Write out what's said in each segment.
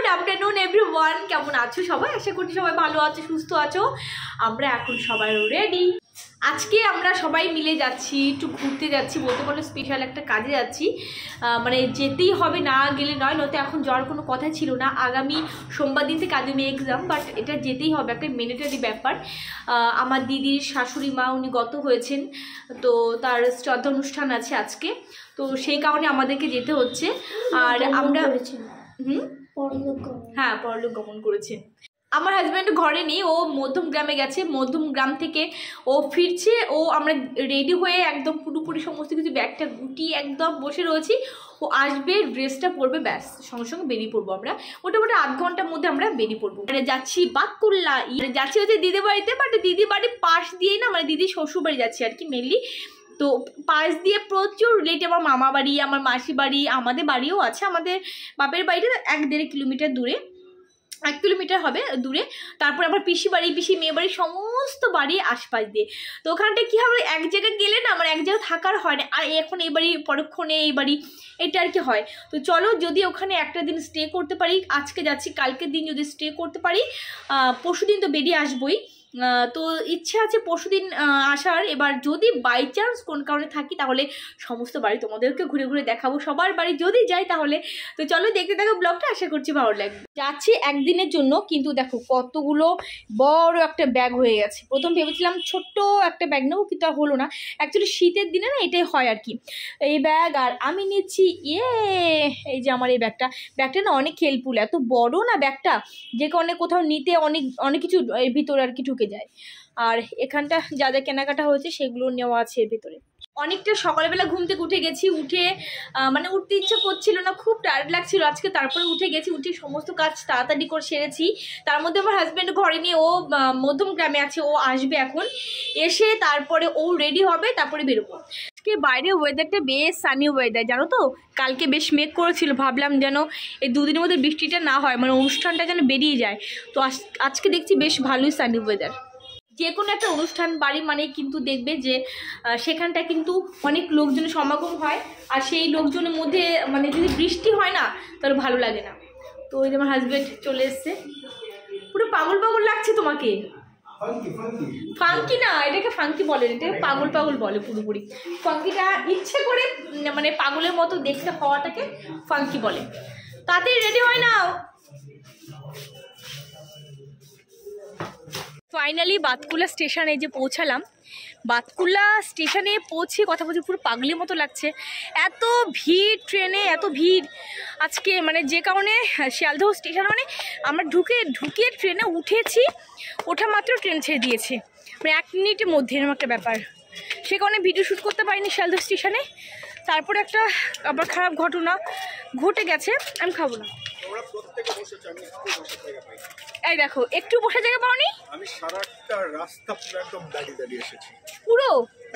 Good afternoon everyone, কেমন আছো সবাই? আশা করছি সবাই ভালো আছো, সুস্থ আছো। আমরা এখন সবাই রেডি। আজকে আমরা সবাই মিলে যাচ্ছি, একটু ঘুরতে যাচ্ছি, বলতে পারো স্পেশাল একটা কাজে যাচ্ছি। মানে যেতেই হবে, না গেলে নয়, নয়তো এখন যাওয়ার কোনো কথা ছিল না। আগামী সোমবার দিন থেকে আগামী এক্সাম, বাট এটা যেতেই হবে, একটা ম্যান্ডেটরি ব্যাপার। আমার দিদির শাশুড়ি মা উনি গত হয়েছেন, তো তার শ্রদ্ধা অনুষ্ঠান আছে আজকে, তো সেই কারণে আমাদেরকে যেতে হচ্ছে। আর আমরা হ্যাঁ পরলোক গমন করেছে। আমার হাজব্যান্ড ঘরে নেই, ও মধ্যম গ্রামে গেছে, মধ্যম গ্রাম থেকে ও ফিরছে। ও আমরা রেডি হয়ে একদম পুরোপুরি সমস্ত কিছু ব্যাগটা গুটিয়ে একদম বসে রয়েছি। ও আসবে, ড্রেসটা পরবে, ব্যাস সঙ্গে সঙ্গে বেরিয়ে পড়বো। আমরা মোটামুটি আধ ঘন্টার মধ্যে আমরা বেরিয়ে পড়বো। মানে যাচ্ছি বাতকুল্লা, যাচ্ছি হচ্ছে দিদি বাড়িতে, বাট দিদি বাড়ির পাশ দিয়েই না, মানে দিদির শ্বশুর বাড়ি যাচ্ছি আর কি মেনলি। তো পাশ দিয়ে প্রচুর রিলেটিভ, আমার মামা বাড়ি, আমার মাসি বাড়ি, আমাদের বাড়িও আছে। আমাদের বাপের বাড়িটা 1-1.5 কিলোমিটার দূরে, 1 কিলোমিটার হবে দূরে। তারপর আবার পিসি বাড়ি, পিসি মেয়ে বাড়ি, সমস্ত বাড়ি আশপাশ দিয়ে। তো ওখানটায় কী হবে, এক জায়গায় গেলে না আমার এক জায়গায় থাকার হয় না। আর এখন এই বাড়ি, পরক্ষণে এই বাড়ি, এটা আর কি হয়। তো চলো, যদি ওখানে একটা দিন স্টে করতে পারি, আজকে যাচ্ছি, কালকের দিন যদি স্টে করতে পারি, পরশু দিন তো বেরিয়ে আসবোই। তো ইচ্ছে আছে পরশুদিন আসার। এবার যদি বাই চান্স কোন কারণে থাকি, তাহলে সমস্ত বাড়ি তোমাদেরকে ঘুরে ঘুরে দেখাবো, সবার বাড়ি যদি যাই তাহলে। তো চলো দেখতে থাকো ব্লগটা, আশা করছি ভালো লাগবে। যাচ্ছি একদিনের জন্য, কিন্তু দেখো কতগুলো বড় একটা ব্যাগ হয়ে গেছে। প্রথম ভেবেছিলাম ছোট্ট একটা ব্যাগ নেবো, কিন্তু আর হলো না। অ্যাকচুয়ালি শীতের দিনে না এটাই হয় আর কি। এই ব্যাগ আর আমি নিচ্ছি এই যে আমার এই ব্যাগটা না অনেক হেল্পফুল, এত বড় না ব্যাগটা, যে কারণে কোথাও নিতে অনেক কিছু এর ভিতরে আর কি ঢুকে যায়। আর এখানটা যা যা কেনাকাটা হয়েছে সেগুলো নেওয়া আছে এর ভিতরে। অনেকটা সকালবেলা ঘুম থেকে উঠে গেছি, উঠে মানে উঠতে ইচ্ছা করছিল না, খুব টায়ার্ড লাগছিল আজকে। তারপরে উঠে গেছি, উঠে সমস্ত কাজ তাড়াতাড়ি করে সেরেছি। তার মধ্যে আমার হাজব্যান্ড ঘরে নিয়ে, ও মধ্যম গ্রামে আছে, ও আসবে এখন, এসে তারপরে ও রেডি হবে, তারপরে বেরোবো। আজকে বাইরে ওয়েদারটা বেশ সানি ওয়েদার, জানো তো। কালকে বেশ মেঘ করেছিল, ভাবলাম যেন এই দুদিনের মধ্যে বৃষ্টিটা না হয়, মানে অনুষ্ঠানটা যেন বেরিয়ে যায়। তো আজকে দেখছি বেশ ভালোই সানি ওয়েদার। যে কোনো একটা অনুষ্ঠান বাড়ি মানে কিন্তু দেখবে যে সেখানটা কিন্তু অনেক লোকজনের সমাগম হয়, আর সেই লোকজনের মধ্যে মানে যদি বৃষ্টি হয় না তাহলে ভালো লাগে না। তো ওই যে আমার হাজব্যান্ড চলে এসছে, পুরো পাগল পাগল লাগছে তোমাকে। ফাঙ্কি না, এটাকে ফাঙ্কি বলে, এটাকে পাগল পাগল বলে পুরোপুরি। ফাঙ্কিটা ইচ্ছে করে মানে পাগলের মতো দেখতে হওয়াটাকে ফাঙ্কি বলে। তাতেই রেডি হয় না। ফাইনালি বাতকুল্লা স্টেশনে যে পৌঁছালাম। বাতকুল্লা স্টেশনে পৌঁছে কথা বলছি পুরো পাগলের মতো লাগছে, এত ভিড় ট্রেনে, এত ভিড় আজকে। মানে যে কারণে শিয়ালদহ স্টেশন, মানে আমরা ঢুকে ট্রেনে উঠেছি, ওঠা মাত্র ট্রেন ছেড়ে দিয়েছে, মানে 1 মিনিটের মধ্যে এরকম একটা ব্যাপার। সে কারণে ভিডিও শ্যুট করতে পারিনি শিয়ালদহ স্টেশনে। তারপরে একটা আবার খারাপ ঘটনা ঘটে গেছে, আমি খাবো না। এই দেখো, একটু বসে জায়গা পাওনি? আমি সারাটা রাস্তা পুরো একদম দাঁড়িয়ে এসেছি পুরো।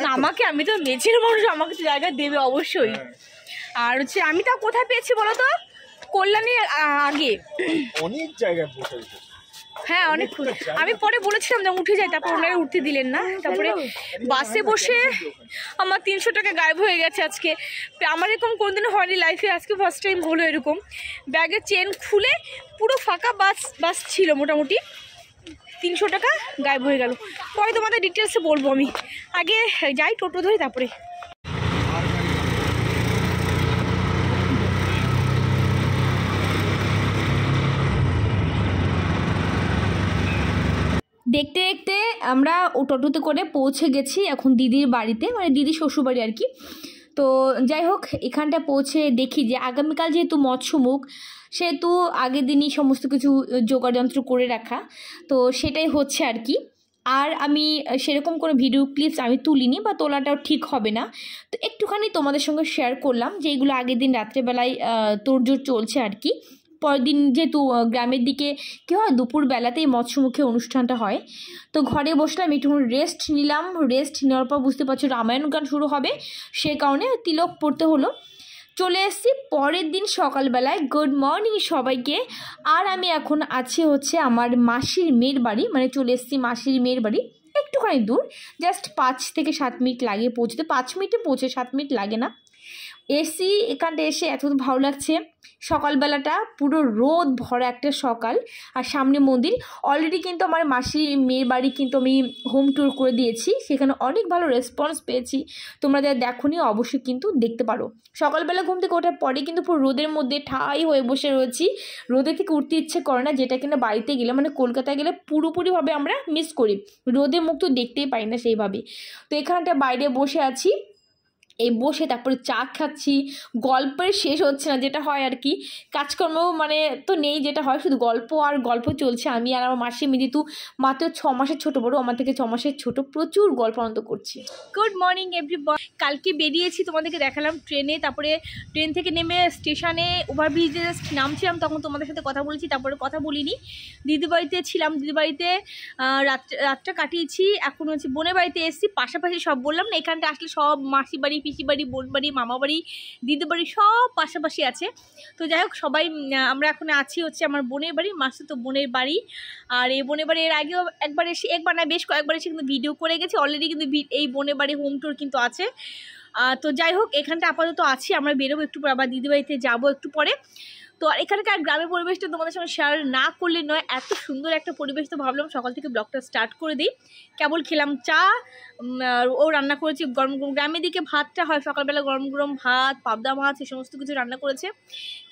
না আমাকে, আমি তো মেচের মানুষ, আমাকে তো জায়গা দেবে অবশ্যই। আর হচ্ছে আমি তা কোথায় পেয়েছি বলো তো, কল্যাণীর আগে অনেক জায়গায় বসে। হ্যাঁ অনেক, আমি পরে বলেছিলাম যে উঠে যাই, তারপর ওনারা উঠতে দিলেন না। তারপরে বাসে বসে আমার 300 টাকা গায়েব হয়ে গেছে আজকে। আমার এরকম কোনোদিনও হয়নি লাইফে, আজকে ফার্স্ট টাইম হলো এরকম। ব্যাগের চেন খুলে পুরো ফাঁকা বাস ছিল, মোটামুটি 300 টাকা গায়েব হয়ে গেল। পরে তোমাদের ডিটেলসে বলবো, আমি আগে যাই টোটো ধরে তারপরে। দেখতে দেখতে আমরা টোটোতে করে পৌঁছে গেছি এখন দিদির বাড়িতে, মানে দিদির শ্বশুরবাড়ি আর কি। তো যাই হোক, এখানটা পৌঁছে দেখি যে আগামীকাল যেহেতু মৎস্যমুখ, সেহেতু আগের দিনই সমস্ত কিছু জোগাড় যন্ত্র করে রাখা, তো সেটাই হচ্ছে আর কি। আর আমি সেরকম করে ভিডিও ক্লিপস আমি তুলিনি, বা তোলাটাও ঠিক হবে না, তো একটুখানি তোমাদের সঙ্গে শেয়ার করলাম যে এইগুলো আগের দিন রাত্রেবেলায় তোড়জোড় চলছে আর কি। পরের দিন যেহেতু গ্রামের দিকে কী হয়, দুপুরবেলাতেই মৎস্যমুখী অনুষ্ঠানটা হয়। তো ঘরে বসলাম, একটু রেস্ট নিলাম। রেস্ট নেওয়ার পর বুঝতে পারছো রামায়ণ গান শুরু হবে, সে কারণে তিলক পড়তে হলো। চলে এসেছি পরের দিন সকালবেলায়। গুড মর্নিং সবাইকে। আর আমি এখন আছি হচ্ছে আমার মাসির মেয়ের বাড়ি, মানে চলে এসেছি মাসির মেয়ের বাড়ি। একটুখানি দূর, জাস্ট 5 থেকে 7 মিনিট লাগে পৌঁছতে। 5 মিনিটে পৌঁছে, 7 মিনিট লাগে না। এসি এখানটা এসে এত ভালো লাগছে। সকালবেলাটা পুরো রোদ ভরা একটা সকাল, আর সামনে মন্দির। অলরেডি কিন্তু আমার মাসির মেয়ের বাড়ি কিন্তু আমি হোম ট্যুর করে দিয়েছি, সেখানে অনেক ভালো রেসপন্স পেয়েছি। তোমরা যারা দেখোনি অবশ্যই কিন্তু দেখতে পারো। সকালবেলা ঘুম থেকে ওঠার পরে কিন্তু পুরো রোদের মধ্যে ঠাই হয়ে বসে রয়েছি, রোদে থেকে উঠতে ইচ্ছে করে না, যেটা কিনা বাড়িতে গেলে মানে কলকাতায় গেলে পুরোপুরিভাবে আমরা মিস করি। রোদের মুখ তো দেখতেই পাই না সেইভাবে। তো এখানটা বাইরে বসে আছি, এই বসে তারপরে চা খাচ্ছি, গল্পের শেষ হচ্ছে না, যেটা হয় আর কি। কাজকর্ম মানে তো নেই, যেটা হয় শুধু গল্প আর গল্প চলছে। আমি আর আমার মাসি মিজিতু মাত্র 6 মাসের ছোটো, বড় আমার থেকে 6 মাসের ছোটো, প্রচুর গল্প আনন্দ করছি। Good morning everybody. কালকে বেরিয়েছি, তোমাদেরকে দেখালাম ট্রেনে, তারপরে ট্রেন থেকে নেমে স্টেশনে ওভারব্রিজে জাস্ট নামছিলাম, তখন তোমাদের সাথে কথা বলেছি, তারপরে কথা বলিনি। দিদির বাড়িতে ছিলাম, দিদির বাড়িতে রাতটা কাটিয়েছি। এখন হচ্ছে বোনের বাড়িতে এসেছি, পাশাপাশি সব বললাম না, এখানটা আসলে সব মাসি বাড়ি, পিসি বাড়ি, বোন বাড়ি, মামা বাড়ি, দিদি বাড়ি সব পাশাপাশি আছে। তো যাই হোক, সবাই আমরা এখন আছি হচ্ছে আমার বোনের বাড়ি, মাসি তো বোনের বাড়ি। আর এই বোনের বাড়ি এর আগেও একবার এসে, একবার না বেশ কয়েকবার এসে কিন্তু ভিডিও করে গেছি অলরেডি, কিন্তু এই বোনের বাড়ি হোম ট্যুর কিন্তু আছে। তো যাই হোক, এখানটা আপাতত আছি, আমরা বেরোবো একটু পরে, আবার দিদি বাড়িতে যাবো একটু পরে। তো আর এখানকার গ্রামের পরিবেশটা তোমাদের সঙ্গে শেয়ার না করলে নয়, এত সুন্দর একটা পরিবেশ। তো ভাবলাম সকাল থেকে ব্লগটা স্টার্ট করে দিই। কেবল খেলাম চা, ও রান্না করেছি গরম গরম, গ্রামের দিকে ভাতটা হয় সকালবেলা, গরম গরম ভাত, পাবদা মাছ, এই সমস্ত কিছু রান্না করেছে,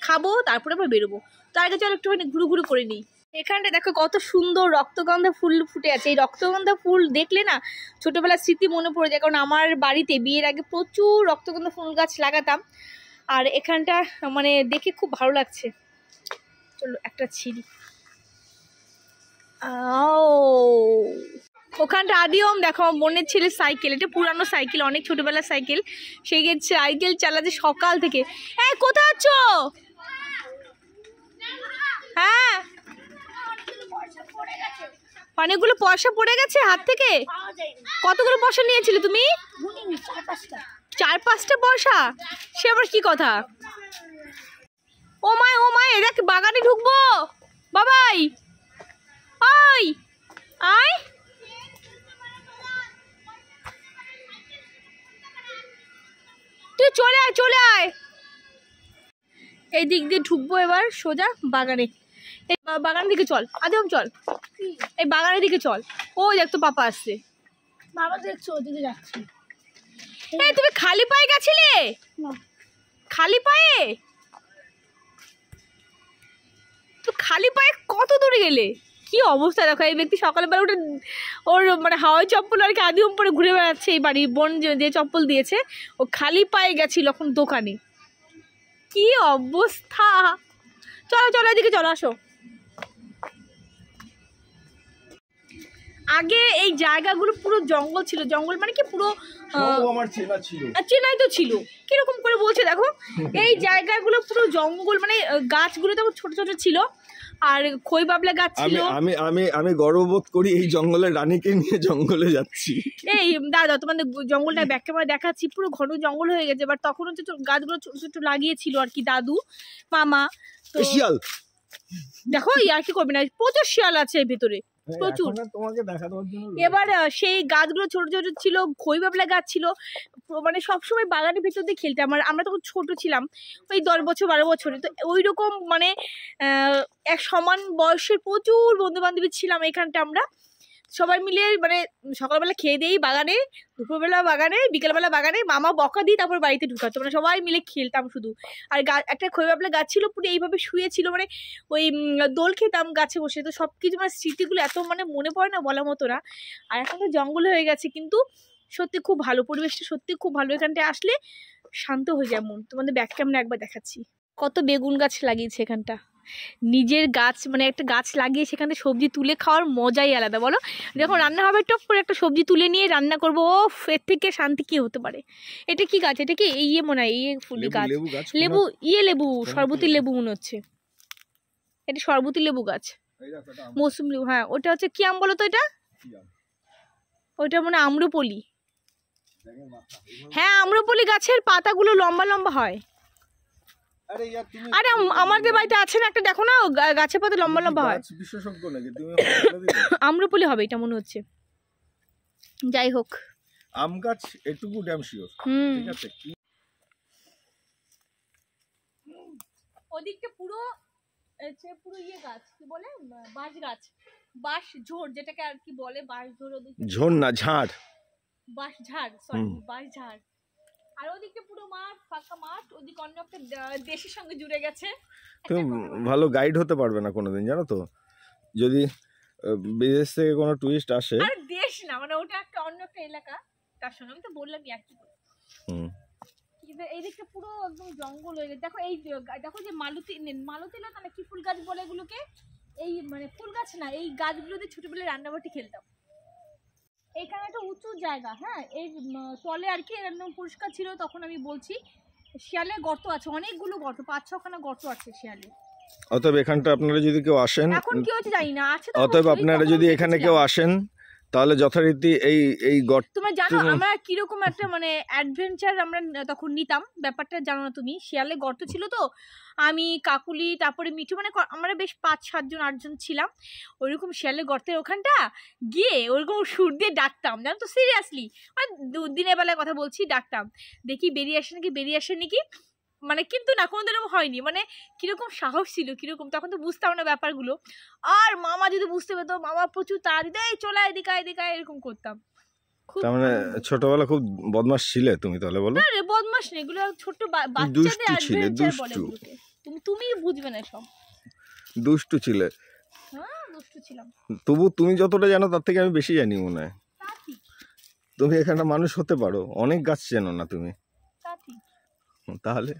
খাবো তারপরে আবার বেরোবো। তার আগে চলো একটুখানি ঘুরু করে নিই। এখানটা দেখো কত সুন্দর রক্তগন্ধা ফুল ফুটে আছে। এই রক্তগন্ধা ফুল দেখলে না ছোটোবেলার স্মৃতি মনে পড়ে যায়, কারণ আমার বাড়িতে বিয়ের আগে প্রচুর রক্তগন্ধা ফুল গাছ লাগাতাম। আর এখানটা মানে দেখে খুব ভালো লাগছে। চলো একটা ছিঁড়ি। ওখানটা আদিওম দেখো, বোনের ছেলে সাইকেল, এটা পুরানো সাইকেল, অনেক ছোটবেলার সাইকেল, সেই সাইকেল চালাচ্ছে সকাল থেকে। এই কোথায় আছো? হ্যাঁ, অনেকগুলো পয়সা পড়ে গেছে হাত থেকে। কতগুলো পয়সা নিয়েছিলে তুমি? 4-5টা পয়সা, সে আবার কি কথা? ও মায় এটা কি বাগানে ঢুকবো? বাবাই ওই আয়, তুই চলে আয়। এই দিক দিয়ে ঢুকবো এবার সোজা বাগানে। এই বাগানের দিকে চল, আদিম চল, এই বাগানের দিকে চল। ওই দেখ তো পাপা আসছে। বাবা দেখছো ওদিকে যাচ্ছে। এই তুমি খালি পায়ে গেছিলে? খালি পায়ে? তো খালি পায়ে কত দূরে গেলে? কি অবস্থা দেখো, এই ব্যক্তি সকালবেলা উঠে ওর মানে হাওয়াই চপ্পল আর কি আদিম পরে ঘুরে বেড়াচ্ছে। এই বাড়ি বোন যে চপ্পল দিয়েছে, ও খালি পায়ে গেছিল এখন দোকানে। কি অবস্থা! চলো এদিকে চলো, আসো। আগে এই জায়গাগুলো পুরো জঙ্গল ছিল, জঙ্গল মানে কি পুরো চেনাই তো ছিল, কিরকম করে বলছে দেখো। এই জায়গাগুলো পুরো জঙ্গল, মানে গাছগুলো তো ছোট ছোট ছিল, আর খই বাবলা গাছ ছিল। আমি গর্ববোধ করি এই জঙ্গলের রানীকে নিয়ে জঙ্গলে যাচ্ছি। এই দাদা তোমাদের জঙ্গলটা ব্যাক ক্যামেরা দেখাচ্ছি, পুরো ঘন জঙ্গল হয়ে গেছে, বাট তখন হচ্ছে গাছগুলো ছোট ছোট লাগিয়েছিল আর কি দাদু মামা। তো শিয়াল দেখো, আর কি করবে না, প্রচুর শিয়াল আছে এর ভেতরে, প্রচুর। এবার সেই গাছগুলো ছোট ছোট ছিল, খই বাবলা গাছ ছিল, মানে সবসময় বাগানের ভিতর দিয়ে খেলতে। আমরা তখন ছোট ছিলাম, ওই 10 বছর 12 বছরে। তো ওই রকম মানে এক সমান বয়সের প্রচুর বন্ধু বান্ধবী ছিলাম এখানটা। আমরা সবাই মিলে মানে সকালবেলা খেয়ে দিই বাগানে, দুপুরবেলা বাগানে, বিকেলবেলা বাগানে, মামা বকা দিই, তারপর বাড়িতে ঢুকাতো, মানে সবাই মিলে খেলতাম শুধু। আর একটা খই বাবলা গাছ ছিল, পুরো এইভাবে শুয়েছিল, মানে ওই দোল খেতাম গাছে বসে। তো সব কিছু মানে স্মৃতিগুলো এত মানে মনে পড়ে না বলার মতো না। আর এখন তো জঙ্গল হয়ে গেছে, কিন্তু সত্যি খুব ভালো পরিবেশটা, সত্যি খুব ভালো। এখানটায় আসলে শান্ত হয়ে যায় মন। তোমাদের ব্যাক ক্যামেরা একবার দেখাচ্ছি। কত বেগুন গাছ লাগিয়েছে এখানটা, নিজের গাছ, মানে একটা গাছ লাগিয়ে সেখানে সবজি তুলে খাওয়ার মজাই আলাদা, বলো। যখন রান্না হবে টপ করে একটা সবজি তুলে নিয়ে রান্না করবো, ও এর থেকে শান্তি কি হতে পারে? এটা কি গাছ? এটা কি ইয়ে মনে হয়, ইয়ে ফুল গাছ, লেবু, লেবু, শরবতি লেবু মনে হচ্ছে। এটা শরবতি লেবু গাছ, মৌসুমি লেবু। হ্যাঁ, ওটা হচ্ছে কি আম বলো তো? এটা ওইটা মনে হয় আম্রপলি। হ্যাঁ, আম্রপলি গাছের পাতাগুলো লম্বা লম্বা হয়। আরে আমাদের বাড়িতে আছে না একটা, দেখো না, গাছের পাতা লম্বা লম্বা হয়। আম্রপলি হবে এটা মনে হচ্ছে। যাই হোক, আম গাছ এটুকু ড্যাম শিওর। ঠিক আছে। ওদিকটা পুরো পুরো ইয়ে গাছ কি বলে বাঁশ গাছ, বাঁশ ঝোড় যেটাকে আর কি বলে, বাঁশ ঝোড় ঝোড় না ঝাড়, বাঁশ ঝাড়, সরি বাঁশ ঝাড়। আর ওদিকে পুরো মাঠ, ফাঁকা মাঠ, ওদিকে অন্য একটা দেশের সঙ্গে জুড়ে গেছে। তুমি ভালো গাইড হতে পারবে না কোনোদিন, জানো তো, যদি বিদেশ থেকে কোনো টুরিস্ট আসে। আর দেশ না, মানে ওটা একটা অন্য একটা এলাকা, তার সঙ্গে আমি তো বললাম একই করে। কিন্তু এই দিকটা পুরো একদম জঙ্গল হয়ে গেছে। দেখো এই দেখো যে মালতী লতা না কি ফুল গাছ বলে এগুলোকে, এই মানে ফুল গাছ না, এই গাছগুলোতে ছোটবেলায় রান্নাবাটি খেলতাম। এইখানে একটা উঁচু জায়গা, হ্যাঁ, এই তলে আর কি একদম পরিষ্কার ছিল। তখন আমি বলছি শিয়ালের গর্ত আছে, অনেকগুলো গর্ত, 5-6খানা গর্ত আছে শিয়ালের। অতএব এখানটা আপনারা যদি কেউ আসেন, এখন কি হচ্ছে জানি না, আছে। অতএব আপনারা যদি এখানে কেউ আসেন তাহলে যথারীতি এই গর্ত, তোমরা জানো আমরা কিরকম একটা মানে অ্যাডভেঞ্চার আমরা তখন নিতাম, ব্যাপারটা জানো না তুমি। শিয়ালে গর্ত ছিল তো, আমি কাকুলি তারপরে মিঠু, মানে আমরা বেশ 5-7জন 8জন ছিলাম। ওইরকম শিয়ালে গর্তের ওখানটা গিয়ে ওইরকম সুর দিয়ে ডাকতাম, জানো তো, সিরিয়াসলি, মানে দিনের বেলায় কথা বলছি, ডাকতাম, দেখি বেরিয়ে আসে নাকি, মানে কিন্তু না কোনোদিন এরকম হয়নি। মানে কিরকম সাহস ছিল, কিরকম, তখন তো বুঝতাম না ব্যাপারগুলো। আর মামা যদি বুঝতে পেতো, মামা প্রচুর তাড়ি দেয়, চলে এদিকে এরকম করতাম। তার মানে ছোটবেলা খুব বদমাশ ছিলে তুমি তাহলে, বলো? না রে, বদমাশ নেই, এগুলো ছোট বাচ্চাদের অ্যাডভেঞ্চার বলে এগুলোকে। তুমি বুঝবে না সব। দুষ্টু ছিলে। হ্যাঁ, দুষ্টু ছিলাম। তবু তুমি যতটা জানো তার থেকে আমি বেশি জানি মনে হয়। তুমি এখানে মানুষ হতে পারো, অনেক গাছ চেনো না তুমি। তাহলে